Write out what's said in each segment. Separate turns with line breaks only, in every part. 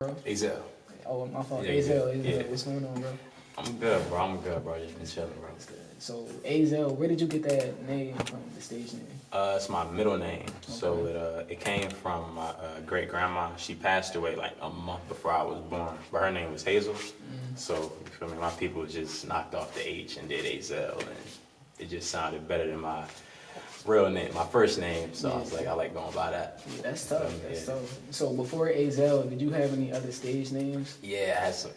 bro?
Azel.
Oh, my fault.
Yeah,
Azel,
yeah.
what's going on, bro?
I'm good, bro. I'm good, bro. Just been chilling, bro.
That's good. So, Azel, where did you get that name from, the stage name?
It's my middle name.
Okay.
So it came from my great grandma. She passed away like a month before I was born, but her name was Hazel. So you feel me? My people just knocked off the H and did Azel, and it just sounded better than my real name, my first name. So I was like, I like going by that.
Yeah, that's tough. That's
Yeah.
tough. So before Azel, did you have any other stage names?
Yeah, I had some.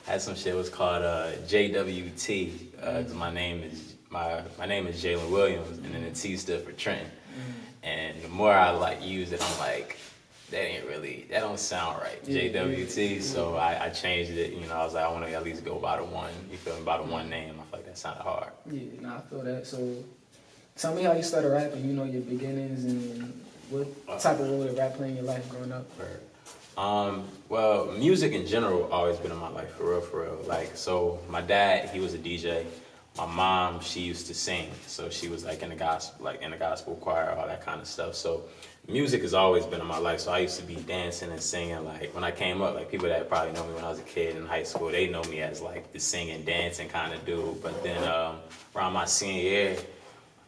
I had some shit. It was called JWT. 'Cause my name is Jalen Williams, and then the T stood for Trenton. And the more I like used it, I'm like, that don't sound right. JWT. So I changed it. You know, I was like, I want to at least go by the one. You feel me? By the one name. I feel like that sounded hard.
Yeah, nah, I feel that. So tell me how you started rapping. You know, your beginnings and what type of role did rap play in your life growing up?
Well, music in general always been in my life, for real. Like, so my dad, he was a DJ. My mom, she used to sing, so she was like in the gospel choir, all that kind of stuff. So music has always been in my life. So I used to be dancing and singing. Like when I came up, like people that probably know me when I was a kid in high school, they know me as like the singing, dancing kind of dude. But then around my senior year,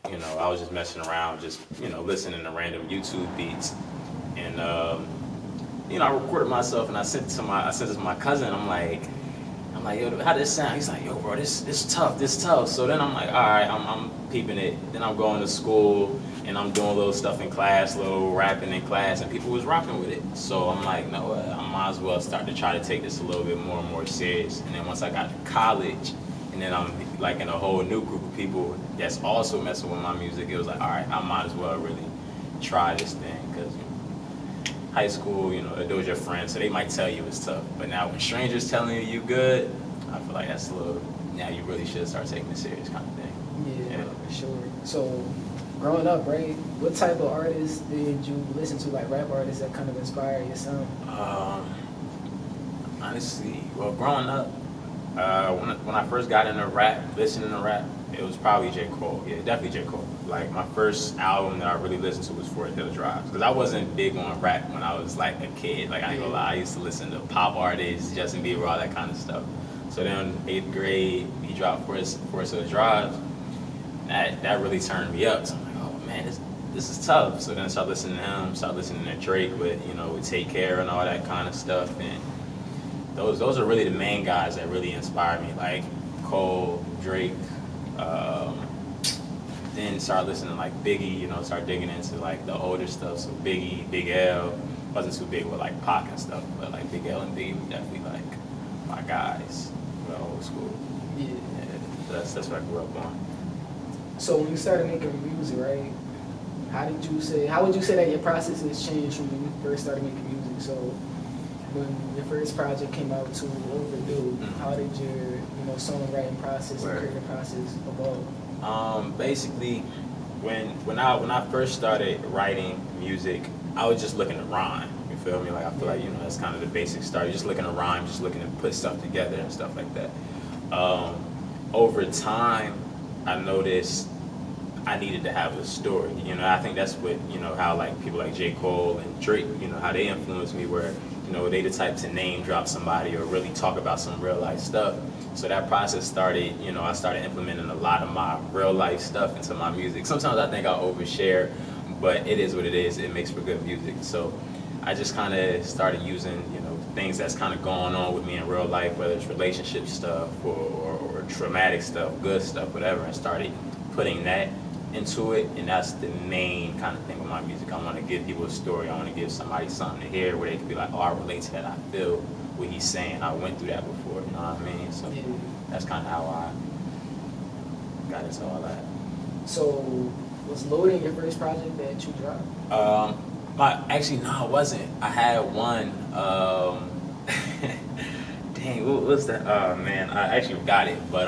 you know, I was just messing around, just, you know, listening to random YouTube beats. And, you know, I recorded myself and I sent it to my cousin. I'm like, yo, how this sound? He's like, yo, bro, this tough. So then I'm like, all right, I'm peeping it. Then I'm going to school and I'm doing little stuff in class, little rapping in class, and people was rocking with it. So I'm like, no, I might as well start to try to take this a little bit more and more serious. And then once I got to college, and then I'm like in a whole new group of people that's also messing with my music, it was like, all right, I might as well really try this thing, because high school, you know, those your friends, so they might tell you it's tough. But now when strangers telling you good, I feel like that's a little, now you really should start taking it serious kind of thing.
Yeah, for sure. So growing up, right, what type of artists did you listen to, like rap artists that kind of inspire your sound?
Honestly, well, growing up, when I first got into rap, listening to rap, it was probably J. Cole. Yeah, definitely J. Cole. Like, my first album that I really listened to was For Hill Drive. Because I wasn't big on rap when I was, like, a kid. Like, I ain't gonna lie, I used to listen to pop artists, Justin Bieber, all that kind of stuff. So then, 8th grade, he dropped For Hill Drive. That really turned me up. So I'm like, oh, man, this is tough. So then I started listening to him, started listening to Drake with, you know, with Take Care and all that kind of stuff. And those are really the main guys that really inspired me, like Cole, Drake. Then start listening to like Biggie, you know, start digging into like the older stuff. So Biggie, Big L, wasn't too big with like Pac and stuff, but like Big L and Biggie were definitely like my guys, the old school.
Yeah.
That's what I grew up on.
So when you started making music, right, how would you say that your process has changed from when you first started making music? So when your first project came out to Overdue, how did your, you know, songwriting process and creative process evolve?
Basically, when I first started writing music, I was just looking to rhyme. You feel me? Like, I feel like, you know, that's kind of the basic start. You're just looking to rhyme, just looking to put stuff together and stuff like that. Over time, I noticed I needed to have a story. You know, I think that's what, you know, how like people like J. Cole and Drake, you know, how they influenced me, where, you know, they the type to name drop somebody or really talk about some real life stuff. So that process started, you know, I started implementing a lot of my real life stuff into my music. Sometimes I think I overshare, but it is what it is. It makes for good music. So I just kind of started using, you know, things that's kind of going on with me in real life, whether it's relationship stuff or traumatic stuff, good stuff, whatever, and started putting that into it. And that's the main kind of thing with my music. I want to give people a story. I want to give somebody something to hear where they can be like, oh, I relate to that. I feel what he's saying. I went through that before, you know what I mean? So that's kind of how I got into all that.
So was Loading your first project that you dropped?
Actually, no, it wasn't. I had one, dang, what was that? Man, I actually got it, but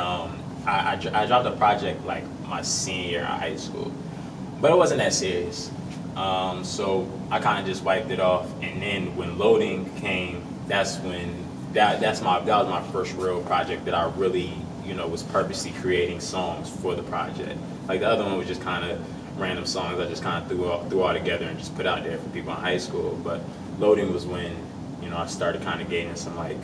I dropped a project like my senior year in high school, but it wasn't that serious. So I kind of just wiped it off, and then when Loading came, that's when that was my first real project that I really, you know, was purposely creating songs for the project. Like the other one was just kind of random songs I just kind of threw all together and just put out there for people in high school. But Loading was when you know, I started kind of gaining some like,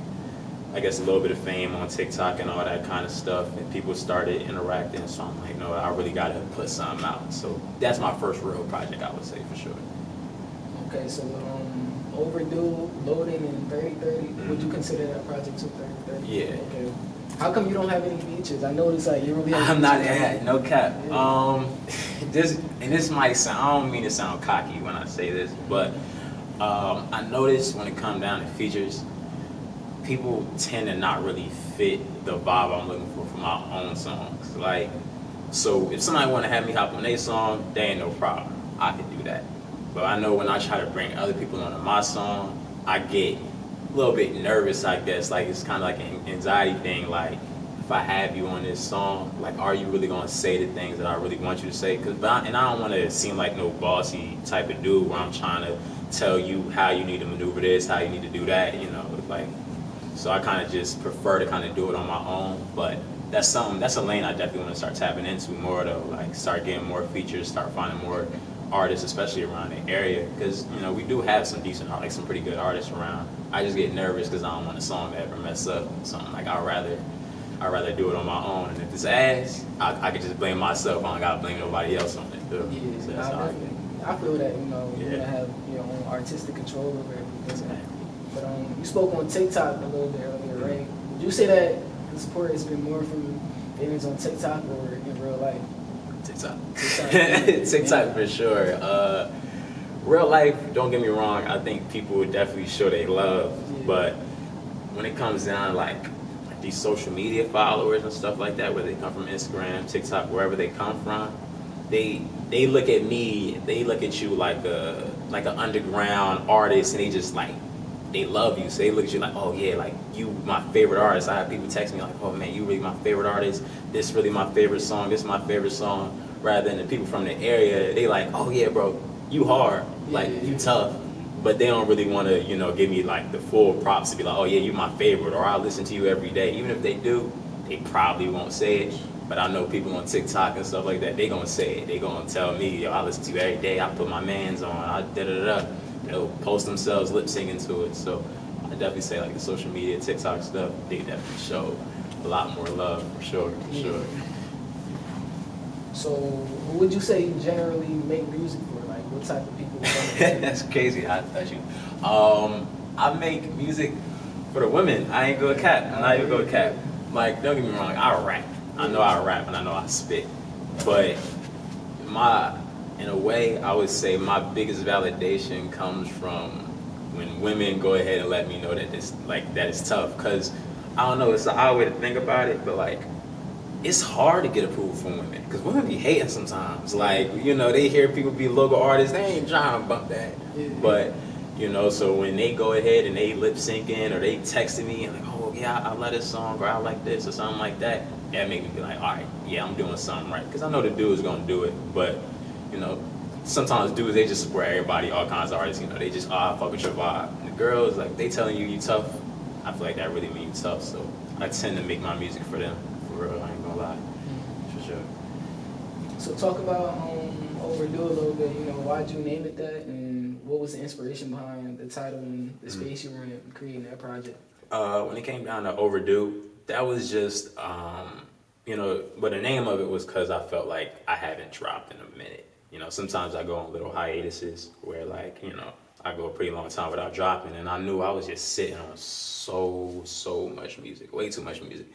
I guess a little bit of fame on TikTok and all that kind of stuff, and people started interacting. So I'm like, no, I really gotta put something out. So that's my first real project, I would say for sure.
Okay, so Overdue, Loading, and 3030, would you consider that project too, 3030?
Yeah.
Okay. How come you don't have any features? I noticed like you really have
I'm not,
features.
no cap.
Yeah.
This might sound, I don't mean to sound cocky when I say this, but I noticed when it comes down to features, people tend to not really fit the vibe I'm looking for my own songs. Like, so if somebody want to have me hop on their song, they ain't no problem. I can do that. But I know when I try to bring other people onto my song, I get a little bit nervous, I guess. Like, it's kind of like an anxiety thing. Like, if I have you on this song, like, are you really gonna say the things that I really want you to say? And I don't want to seem like no bossy type of dude where I'm trying to tell you how you need to maneuver this, how you need to do that, you know, like. So I kind of just prefer to kind of do it on my own. But that's a lane I definitely want to start tapping into more though. Like, start getting more features, start finding more artists, especially around the area, because you know we do have some decent, like some pretty good artists around. I just get nervous because I don't want a song to ever mess up. So I'm like, I'd rather do it on my own. And if it's ass, I can just blame myself. I don't gotta blame nobody else on it. Though.
Yeah,
So that's how I get.
I feel that, you know, you
Yeah.
want to have your own artistic control over everything. But you spoke on TikTok a little bit earlier, right? Would you say that the support has been more from fans on TikTok or in real life?
TikTok.
TikTok,
TikTok for sure. Real life, don't get me wrong, I think people would definitely show they love,
Yeah.
but when it comes down to like these social media followers and stuff like that, whether they come from Instagram, TikTok, wherever they come from, they look at me, they look at you like an underground artist, and they just like, they love you. So they look at you like, oh yeah, like you my favorite artist. I have people text me like, oh man, you really my favorite artist. This really my favorite song. This is my favorite song. Rather than the people from the area, they like, oh yeah, bro, you hard, like you tough. But they don't really want to, you know, give me like the full props to be like, oh yeah, you my favorite, or I listen to you every day. Even if they do, they probably won't say it. But I know people on TikTok and stuff like that, they gonna say it. They gonna tell me, yo, I listen to you every day. I put my mans on. I da-da-da-da. They'll post themselves lip syncing to it. So I definitely say like the social media, TikTok stuff, they definitely show a lot more love for sure, for sure.
So who would you say you generally make music for? Like what type of people?
That's crazy. I touch you. I make music for the women. I ain't go cap. I'm not even go cap. Like, don't get me wrong, I rap. I know I rap and I know I spit. But in a way, I would say my biggest validation comes from when women go ahead and let me know that that it's tough. Cause I don't know, it's an odd way to think about it, but like, it's hard to get approval from women. Cause women be hating sometimes. Like, you know, they hear people be local artists, they ain't trying to bump that.
Yeah.
But, you know, so when they go ahead and they lip syncing or they texting me and like, oh yeah, I love this song or I like this or something like that, that make me be like, all right, yeah, I'm doing something right. Cause I know the dude's gonna do it, but you know, sometimes dudes, they just support everybody, all kinds of artists, you know, they just, I fuck with your vibe. And the girls, like, they telling you tough, I feel like that really means tough, so I tend to make my music for them, for real, I ain't gonna lie, for sure.
So talk about Overdue a little bit, you know, why'd you name it that, and what was the inspiration behind the title and the space you were in creating that project?
When it came down to Overdue, that was just, you know, but the name of it was because I felt like I haven't dropped in a minute. You know, sometimes I go on little hiatuses where, like, you know, I go a pretty long time without dropping, and I knew I was just sitting on so much music, way too much music.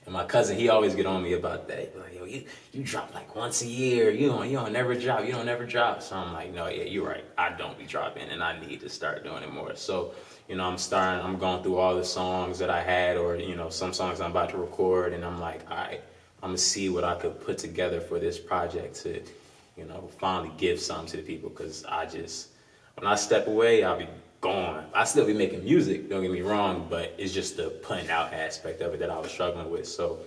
And my cousin, he always get on me about that. He'd be like, yo, you drop like once a year. You don't never drop. You don't never drop. So I'm like, no, yeah, you're right. I don't be dropping, and I need to start doing it more. So, you know, I'm going through all the songs that I had, or, you know, some songs I'm about to record, and I'm like, all right, I'm gonna see what I could put together for this project to, you know, finally give something to the people. Because when I step away, I'll be gone. I still be making music, don't get me wrong, but it's just the putting out aspect of it that I was struggling with. So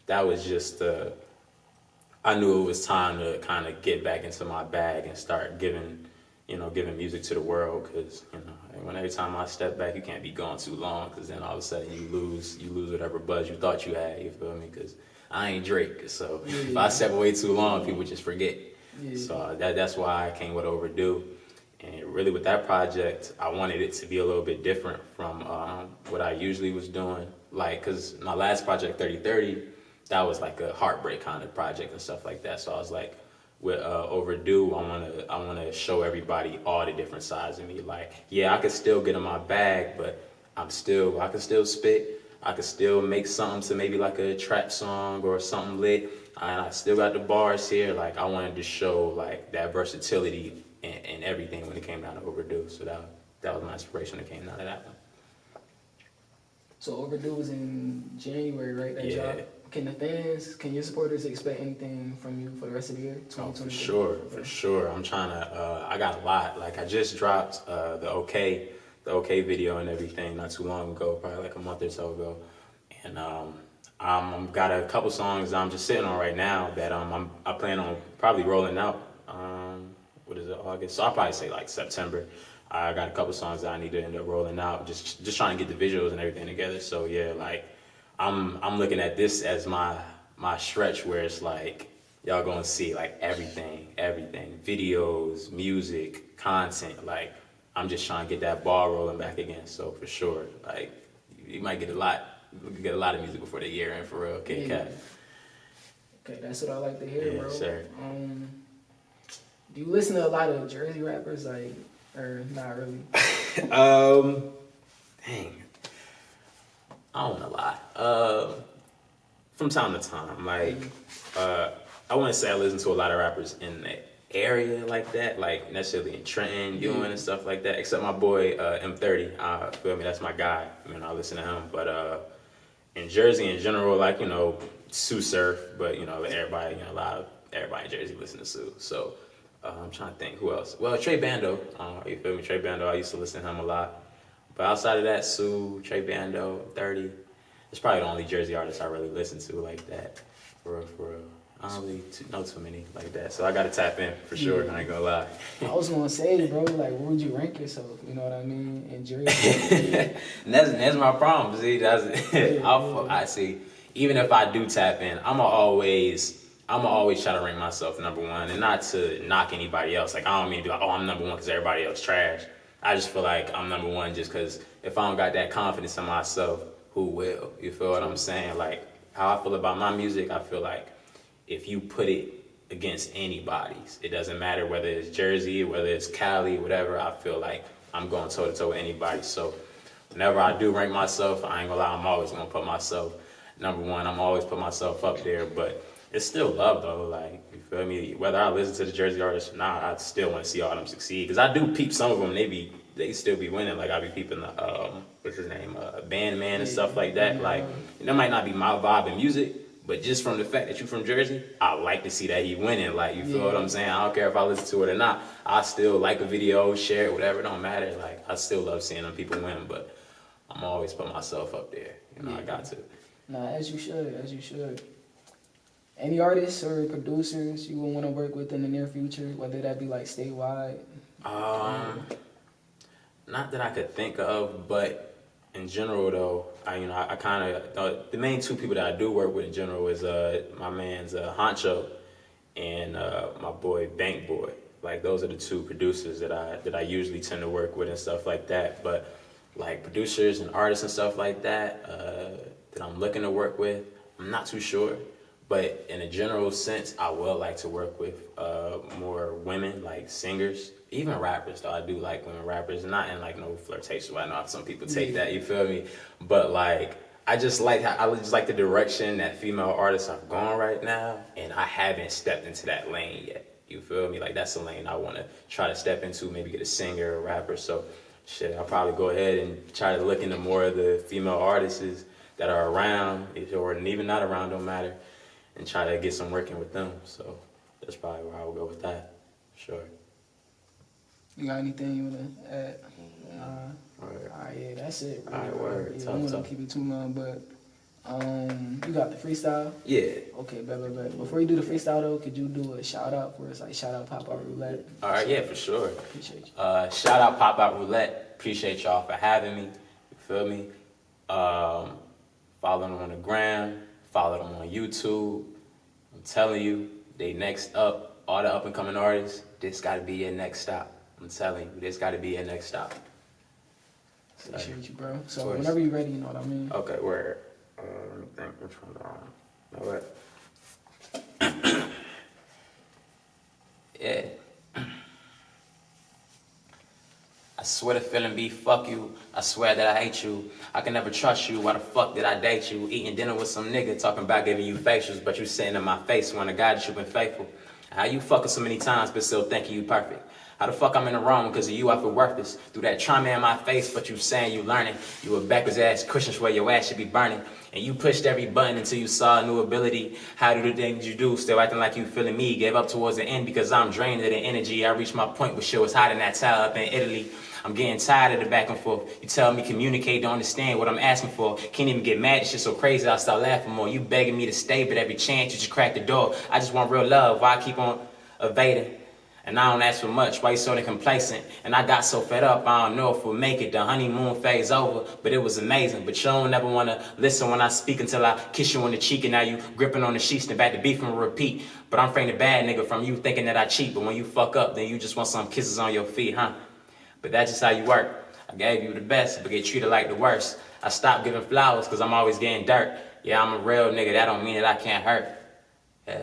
that was just, I knew it was time to kind of get back into my bag and start giving music to the world. Because, you know, every time I step back, you can't be gone too long, because then all of a sudden you lose whatever buzz you thought you had, you feel me? Because I ain't Drake, so if I step away too long, people just forget. Yeah. So that's why I came with Overdue. And really with that project, I wanted it to be a little bit different from what I usually was doing. Like, cause my last project, 3030, that was like a heartbreak kind of project and stuff like that. So I was like, with Overdue, I wanna show everybody all the different sides of me. Like, yeah, I could still get in my bag, but I can still spit. I could still make something to maybe like a trap song or something lit. And I still got the bars here. Like, I wanted to show like that versatility and everything when it came down to Overdue. So that was my inspiration that came out of that one.
So Overdue was in January, right? That
Yeah.
drop. Can your supporters expect anything from you for the rest of the year?
Oh,
2023?
for sure. I'm trying to, I got a lot. Like, I just dropped the OK video and everything not too long ago, probably like a month or so ago. And I'm got a couple songs I'm just sitting on right now that I plan on probably rolling out. What is it, August? So I'll probably say like September. I got a couple songs that I need to end up rolling out. Just trying to get the visuals and everything together. So yeah, like I'm looking at this as my stretch where it's like y'all gonna see like everything, videos, music, content. Like I'm just trying to get that ball rolling back again. So for sure, like you might get a lot of music before the year end for real. Kid Cat.
Okay, that's what I like to hear,
Yeah,
bro.
sure.
Do you listen to a lot of Jersey rappers, like, or not really?
Dang. I don't know a lot. From time to time, like, I wouldn't say I listen to a lot of rappers in the area like that, like necessarily in Trenton, Ewing and stuff like that, except my boy M30. Feel me? That's my guy. I mean, I listen to him. But in Jersey in general, like, Sue Surf, but, everybody, a lot of everybody in Jersey listen to Sue. So I'm trying to think who else. Well, Trey Bando. You feel me? Trey Bando, I used to listen to him a lot. But outside of that, Sue, Trey Bando, 30. It's probably the only Jersey artist I really listen to like that. For real. I don't really know too many like that. So I got to tap in for sure. Yeah. I ain't gonna lie.
I was gonna say, bro, like, where would you rank yourself? You know what I mean? In Jersey.
And that's my problem. See, I see. Even if I do tap in, I'ma always try to rank myself number one, and not to knock anybody else. Like, I don't mean to be like, oh, I'm number one because everybody else trash. I just feel like I'm number one just because if I don't got that confidence in myself, who will? You feel what I'm saying? Like, how I feel about my music, I feel like if you put it against anybody's, it doesn't matter whether it's Jersey, whether it's Cali, whatever, I feel like I'm going toe-to-toe with anybody. So whenever I do rank myself, I ain't gonna lie, I'm always gonna put myself number one. I'm always put myself up there, but it's still love though. Like, you feel me? Whether I listen to the Jersey artists or not, I still want to see all of them succeed. Because I do peep some of them. They still be winning. Like, I be peeping the what's his name, Bandman and stuff like that. Like, that might not be my vibe in music, but just from the fact that you from Jersey, I like to see that he winning. Like, you feel what I'm saying? I don't care if I listen to it or not. I still like a video, share it, whatever. It don't matter. Like, I still love seeing them people win, but I'm always put myself up there. I got to.
Nah, as you should. Any artists or producers you would want to work with in the near future, whether that be like statewide?
Not that I could think of, but in general though, I kind of the main two people that I do work with in general is my man's Honcho and my boy Bank Boy. Like, those are the two producers that I usually tend to work with and stuff like that. But like producers and artists and stuff like that that I'm looking to work with, I'm not too sure. But in a general sense, I would like to work with more women, like singers, even rappers. Though I do like women rappers, not in like no flirtation. I know some people take that, you feel me? But like, I just like the direction that female artists are going right now, and I haven't stepped into that lane yet. You feel me? Like, that's a lane I want to try to step into, maybe get a singer or rapper. So shit, I'll probably go ahead and try to look into more of the female artists that are around, or even not around, don't matter, and try to get some working with them. So that's probably where I would go with that. Sure.
You got anything you want to add?
All
right, yeah, that's it.
All right, word.
Yeah, I don't want to keep it too long, but you got the freestyle?
Yeah.
Okay, bet. Before you do the freestyle though, could you do a shout out for us? Like, shout out Pop Out Roulette.
All right, yeah, for sure.
Appreciate you.
Shout out Pop Out Roulette. Appreciate y'all for having me. You feel me? Follow them on the gram. Follow them on YouTube. I'm telling you, they next up. All the up and coming artists, this got to be your next stop. I'm telling you, this got to be your next stop. So,
Appreciate you, bro. So
course.
whenever you're ready, you know what I mean.
okay, where? Let me think. Which one? Know what? Yeah. I swear the feeling be fuck you. I swear that I hate you. I can never trust you. Why the fuck did I date you? Eating dinner with some nigga talking about giving you facials, but you sitting in my face when the guy that you been faithful. How you fucking so many times but still thinking you perfect? How the fuck I'm in the wrong because of you I feel worthless? Through that trauma in my face, but you saying you learning. You a backwards ass Christians where your ass should be burning. And you pushed every button until you saw a new ability. How do the things you do, still acting like you feeling me? Gave up towards the end because I'm drained of the energy. I reached my point where shit was hot in that towel up in Italy. I'm getting tired of the back and forth. You tell me communicate, don't understand what I'm asking for. Can't even get mad, it's just so crazy, I start laughing more. You begging me to stay, but every chance you just crack the door. I just want real love, why I keep on evading? And I don't ask for much, why you so complacent? And I got so fed up, I don't know if we'll make it. The honeymoon phase over, but it was amazing. But you don't ever wanna listen when I speak until I kiss you on the cheek. And now you gripping on the sheets and back to beef and repeat. But I'm framed a bad nigga from you thinking that I cheat. But when you fuck up, then you just want some kisses on your feet, huh? But that's just how you work. I gave you the best, but get treated like the worst. I stopped giving flowers, cause I'm always getting dirt. Yeah, I'm a real nigga, that don't mean that I can't hurt. Yeah.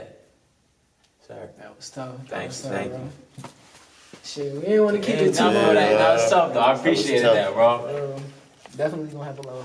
Sorry.
That was tough.
Thanks,
That was tough,
thank
bro.
you.
Shit, we didn't want to keep it too
No,
long.
that was tough though, I appreciated that, bro.
Definitely gonna have a follow